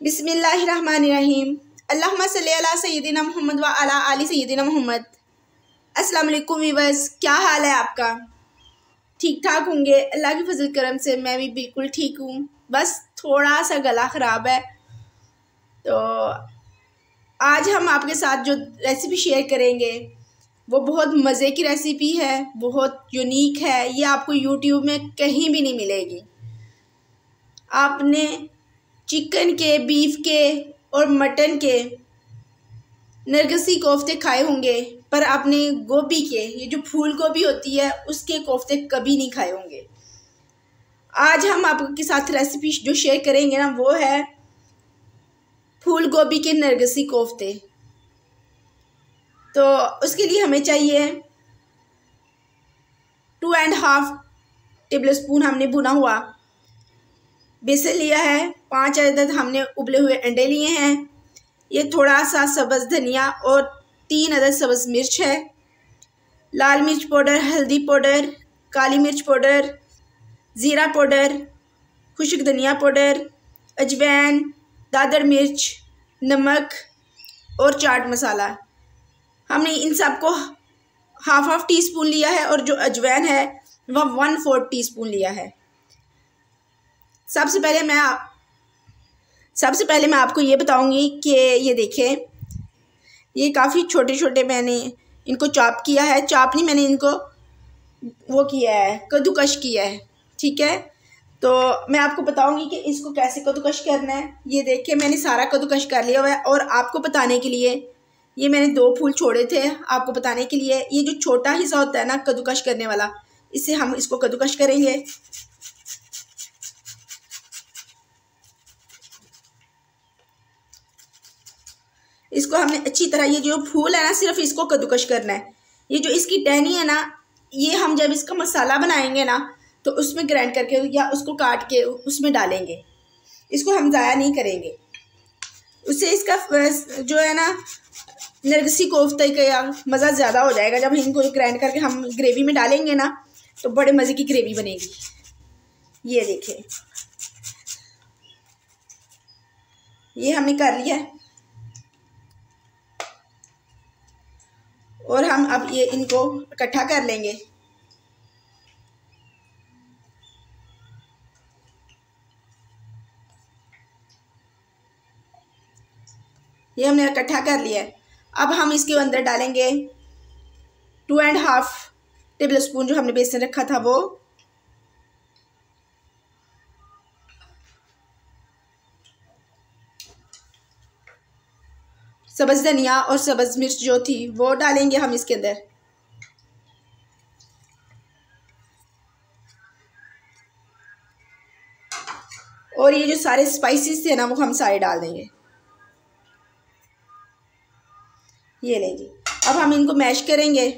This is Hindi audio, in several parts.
बिस्मिल्लाहिर्रहमानिर्रहीम। अल्लाहुम्मा सल्ली अला सय्यिदिना मुहम्मद व अला आलि सय्यिदिना मुहम्मद। अस्सलाम वालेकुम व्यूअर्स, क्या हाल है आपका? ठीक ठाक होंगे। अल्लाह की फजल करम से मैं भी बिल्कुल ठीक हूँ। बस थोड़ा सा गला ख़राब है। तो आज हम आपके साथ जो रेसिपी शेयर करेंगे वो बहुत मज़े की रेसिपी है, बहुत यूनिक है। ये आपको यूट्यूब में कहीं भी नहीं मिलेगी। आपने चिकन के, बीफ के और मटन के नरगिसी कोफ्ते खाए होंगे, पर आपने गोभी के, ये जो फूल गोभी होती है, उसके कोफ्ते कभी नहीं खाए होंगे। आज हम आपके साथ रेसिपी जो शेयर करेंगे ना, वो है फूल गोभी के नरगिसी कोफ्ते। तो उसके लिए हमें चाहिए 2.5 टेबल स्पून हमने भुना हुआ बेसन लिया है। 5 अदद हमने उबले हुए अंडे लिए हैं। ये थोड़ा सा सब्ज़ धनिया और 3 अदद सब्ज़ मिर्च है। लाल मिर्च पाउडर, हल्दी पाउडर, काली मिर्च पाउडर, ज़ीरा पाउडर, खुश्क धनिया पाउडर, अजवाइन, दादर मिर्च, नमक और चाट मसाला। हमने इन सब को हाफ टी स्पून लिया है और जो अजवाइन है वह 1/4 टीस्पून लिया है। सबसे पहले मैं आपको ये बताऊंगी कि ये देखें, ये काफ़ी छोटे छोटे मैंने इनको चॉप किया है। चॉप नहीं, मैंने इनको वो किया है, कद्दूकश किया है। ठीक है, तो मैं आपको बताऊंगी कि इसको कैसे कद्दूकश करना है। ये देखिए, मैंने सारा कद्दूकश कर लिया हुआ है। और आपको बताने के लिए ये मैंने 2 फूल छोड़े थे, आपको बताने के लिए। ये जो छोटा हिस्सा होता है ना कद्दूकश करने वाला, इससे हम इसको कद्दूकश करेंगे। इसको हमने अच्छी तरह, ये जो फूल है ना, सिर्फ इसको कद्दूकश करना है। ये जो इसकी टहनी है ना, ये हम जब इसका मसाला बनाएंगे ना, तो उसमें ग्राइंड करके या उसको काट के उसमें डालेंगे। इसको हम ज़ाया नहीं करेंगे, उससे इसका जो है ना नरगिसी कोफ्ते का मज़ा ज़्यादा हो जाएगा। जब इनको ग्राइंड करके हम ग्रेवी में डालेंगे ना, तो बड़े मज़े की ग्रेवी बनेगी। ये देखिए, ये हमने कर लिया है। और हम अब ये इनको इकट्ठा कर लेंगे। ये हमने इकट्ठा कर लिया है। अब हम इसके अंदर डालेंगे 2.5 टेबल स्पून जो हमने बेसन रखा था वो, सब्ज़ धनिया और सब्ज़ मिर्च जो थी वो डालेंगे हम इसके अंदर। और ये जो सारे स्पाइसेस थे ना, वो हम सारे डाल देंगे। ये लेंगे। अब हम इनको मैश करेंगे।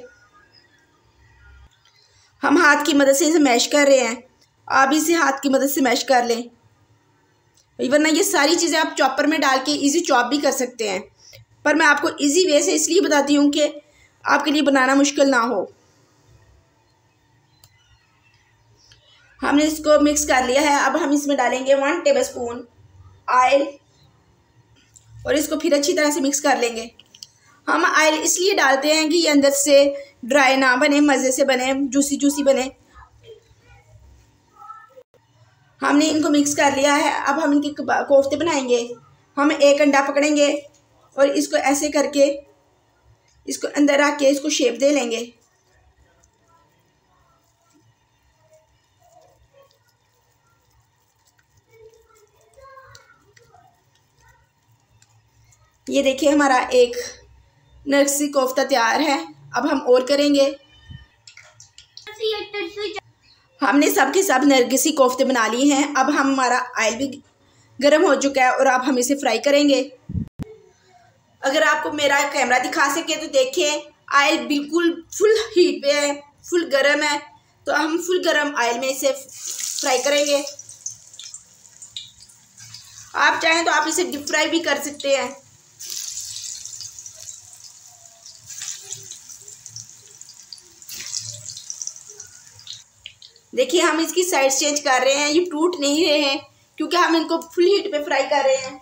हम हाथ की मदद से इसे मैश कर रहे हैं। आप इसे हाथ की मदद से मैश कर लें, वरना ये सारी चीज़ें आप चॉपर में डाल के इजी चॉप भी कर सकते हैं। पर मैं आपको इजी वे से इसलिए बताती हूँ कि आपके लिए बनाना मुश्किल ना हो। हमने इसको मिक्स कर लिया है। अब हम इसमें डालेंगे 1 टेबल स्पून ऑयल और इसको फिर अच्छी तरह से मिक्स कर लेंगे। हम ऑयल इसलिए डालते हैं कि ये अंदर से ड्राई ना बने, मज़े से बने, जूसी जूसी बने। हमने इनको मिक्स कर लिया है। अब हम इनके कोफ्ते बनाएंगे। हम एक अंडा पकड़ेंगे और इसको ऐसे करके इसको अंदर रख के इसको शेप दे लेंगे। ये देखिए, हमारा एक नरगिसी कोफ्ता तैयार है। अब हम और करेंगे। हमने सब के सब नरगिसी कोफ्ते बना लिए हैं। अब हमारा ऑयल भी गर्म हो चुका है और अब हम इसे फ्राई करेंगे। अगर आपको मेरा कैमरा दिखा सके तो देखिए, ऑयल बिल्कुल फुल हीट पे है, फुल गर्म है। तो हम फुल गर्म ऑयल में इसे फ्राई करेंगे। आप चाहें तो आप इसे डीप फ्राई भी कर सकते हैं। देखिए, हम इसकी साइड चेंज कर रहे हैं। ये टूट नहीं रहे हैं क्योंकि हम इनको फुल हीट पे फ्राई कर रहे हैं।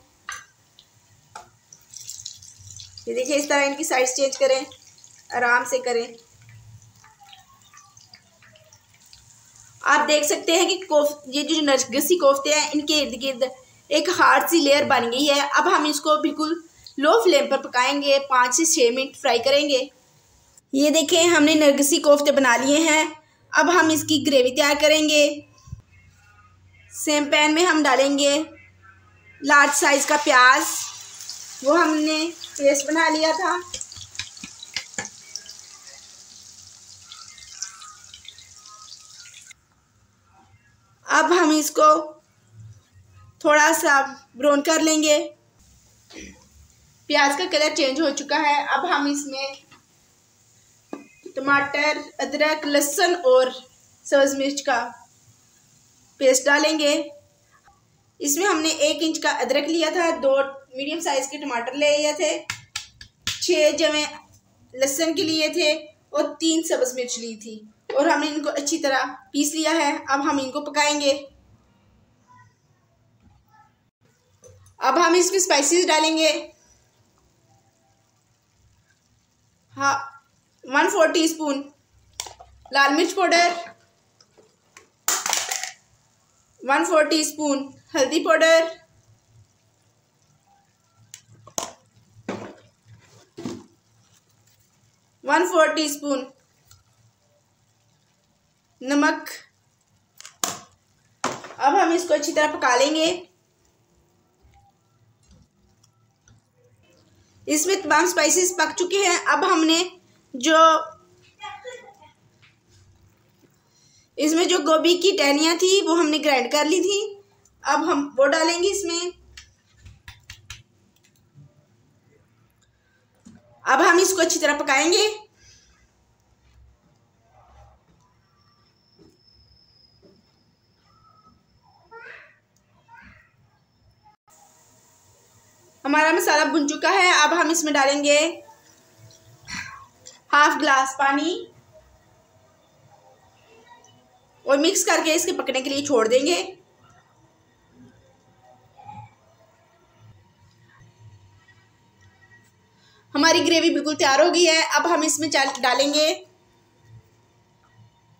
ये देखिए, इस तरह इनकी साइड्स चेंज करें, आराम से करें। आप देख सकते हैं कि ये जो नरगिसी कोफ्ते हैं, इनके इर्द गिर्द एक हार्ड सी लेयर बन गई है। अब हम इसको बिल्कुल लो फ्लेम पर पकाएंगे, 5 से 6 मिनट फ्राई करेंगे। ये देखें, हमने नरगिसी कोफ्ते बना लिए हैं। अब हम इसकी ग्रेवी तैयार करेंगे। सेम पैन में हम डालेंगे लार्ज साइज़ का प्याज, वो हमने पेस्ट बना लिया था। अब हम इसको थोड़ा सा ब्राउन कर लेंगे। प्याज का कलर चेंज हो चुका है। अब हम इसमें टमाटर, अदरक, लहसुन और सब्ज़ मिर्च का पेस्ट डालेंगे। इसमें हमने 1 इंच का अदरक लिया था, 2 मीडियम साइज़ के टमाटर ले लिए थे, 6 जवें लहसुन के लिए थे और 3 सब्ज़ मिर्च ली थी, और हमने इनको अच्छी तरह पीस लिया है। अब हम इनको पकाएंगे। अब हम इसमें स्पाइसेस डालेंगे। हाँ, 1/4 टीस्पून लाल मिर्च पाउडर, 1/4 टीस्पून हल्दी पाउडर, 1/4 टीस्पून नमक। अब हम इसको अच्छी तरह पका लेंगे। इसमें तमाम स्पाइसेस पक चुके हैं। अब हमने इसमें जो गोभी की टहनियाँ थी वो हमने ग्राइंड कर ली थी। अब हम वो डालेंगे इसमें। अब हम इसको अच्छी तरह पकाएंगे। हमारा मसाला भुन चुका है। अब हम इसमें डालेंगे 1/2 ग्लास पानी और मिक्स करके इसके पकने के लिए छोड़ देंगे। हमारी ग्रेवी बिल्कुल तैयार हो गई है। अब हम इसमें डालेंगे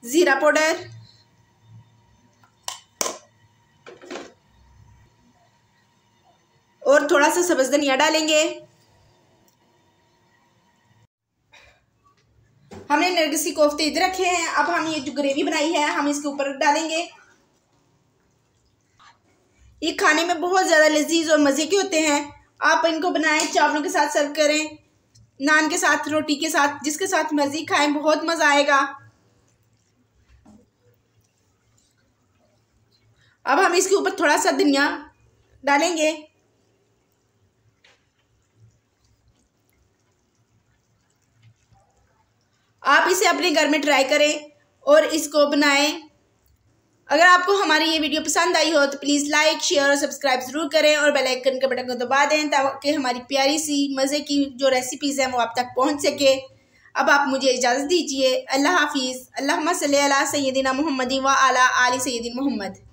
ज़ीरा पाउडर, और थोड़ा सा सब्ज़ धनिया डालेंगे। हमने नरगिसी कोफ्ते इधर रखे हैं। अब हम ये जो ग्रेवी बनाई है हम इसके ऊपर डालेंगे। ये खाने में बहुत ज़्यादा लजीज और मज़े के होते हैं। आप इनको बनाएं, चावलों के साथ सर्व करें, नान के साथ, रोटी के साथ, जिसके साथ मर्जी खाएं, बहुत मज़ा आएगा। अब हम इसके ऊपर थोड़ा सा धनिया डालेंगे। आप इसे अपने घर में ट्राई करें और इसको बनाएं। अगर आपको हमारी ये वीडियो पसंद आई हो तो प्लीज़ लाइक, शेयर और सब्सक्राइब ज़रूर करें और बेल आइकन के बटन को दबा दें ताकि हमारी प्यारी सी मज़े की जो रेसिपीज़ हैं वो आप तक पहुंच सके। अब आप मुझे इजाज़त दीजिए। अल्लाह हाफिज़। अल्लाहुम्मा सल्ली अला सय्यदिना मुहम्मदिन व अला आलि सय्यदिना मुहम्मद।